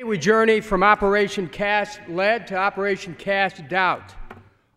We journey from Operation Cast Lead to Operation Cast Doubt.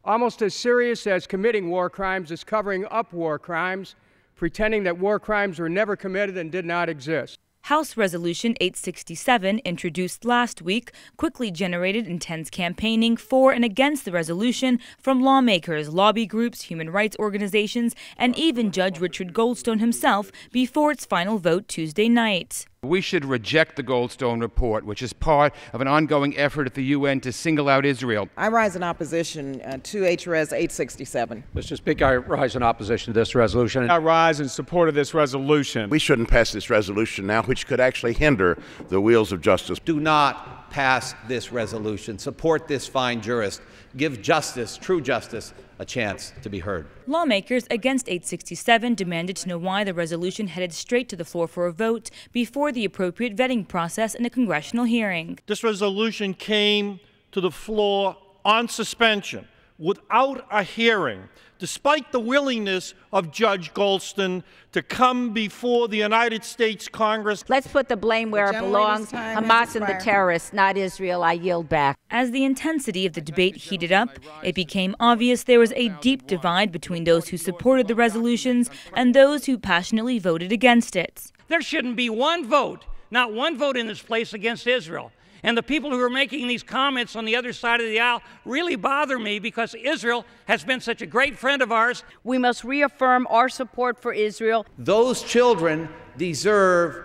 Almost as serious as committing war crimes is covering up war crimes, pretending that war crimes were never committed and did not exist. House Resolution 867, introduced last week, quickly generated intense campaigning for and against the resolution from lawmakers, lobby groups, human rights organizations, and even Judge Richard Goldstone himself before its final vote Tuesday night. We should reject the Goldstone report, which is part of an ongoing effort at the UN to single out Israel. I rise in opposition to HRS 867. Mr. Speaker, I rise in opposition to this resolution. I rise in support of this resolution. We shouldn't pass this resolution now, which could actually hinder the wheels of justice. Do not pass this resolution. Support this fine jurist. Give justice, true justice, a chance to be heard. Lawmakers against 867 demanded to know why the resolution headed straight to the floor for a vote before the appropriate vetting process in a congressional hearing. This resolution came to the floor on suspension without a hearing, despite the willingness of Judge Goldstone to come before the United States Congress. Let's put the blame where it belongs. Hamas and the terrorists, not Israel. I yield back. As the intensity of the debate heated up, it became obvious there was a deep divide between those who supported the resolutions and those who passionately voted against it. There shouldn't be one vote, not one vote in this place against Israel. And the people who are making these comments on the other side of the aisle really bother me because Israel has been such a great friend of ours. We must reaffirm our support for Israel. Those children deserve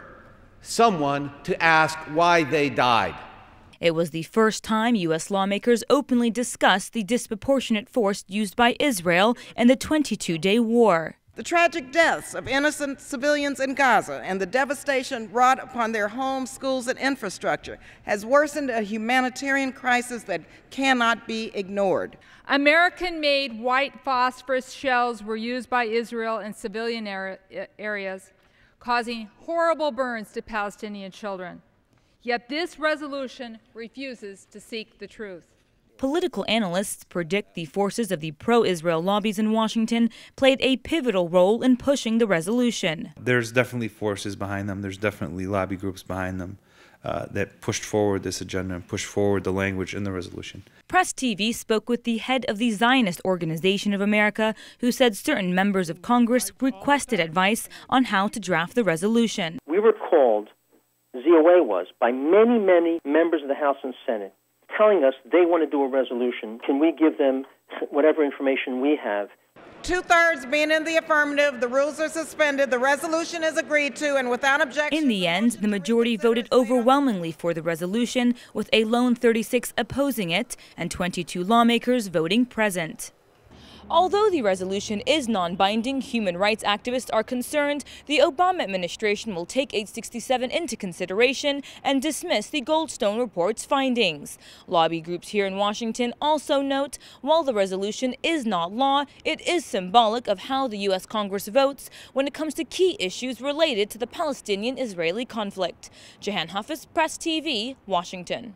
someone to ask why they died. It was the first time U.S. lawmakers openly discussed the disproportionate force used by Israel in the 22-day war. The tragic deaths of innocent civilians in Gaza and the devastation wrought upon their homes, schools, and infrastructure has worsened a humanitarian crisis that cannot be ignored. American-made white phosphorus shells were used by Israel in civilian areas, causing horrible burns to Palestinian children. Yet this resolution refuses to seek the truth. Political analysts predict the forces of the pro-Israel lobbies in Washington played a pivotal role in pushing the resolution. There's definitely forces behind them. There's definitely lobby groups behind them that pushed forward this agenda and pushed forward the language in the resolution. Press TV spoke with the head of the Zionist Organization of America, who said certain members of Congress requested advice on how to draft the resolution. We were called, ZOA was, by many members of the House and Senate, telling us they want to do a resolution. Can we give them whatever information we have? 2/3 being in the affirmative, the rules are suspended, the resolution is agreed to, and without objection. In the end, the majority voted overwhelmingly for the resolution, with a lone 36 opposing it and 22 lawmakers voting present. Although the resolution is non-binding, human rights activists are concerned the Obama administration will take 867 into consideration and dismiss the Goldstone report's findings. Lobby groups here in Washington also note while the resolution is not law, it is symbolic of how the U.S. Congress votes when it comes to key issues related to the Palestinian-Israeli conflict. Jahan Hafiz, Press TV, Washington.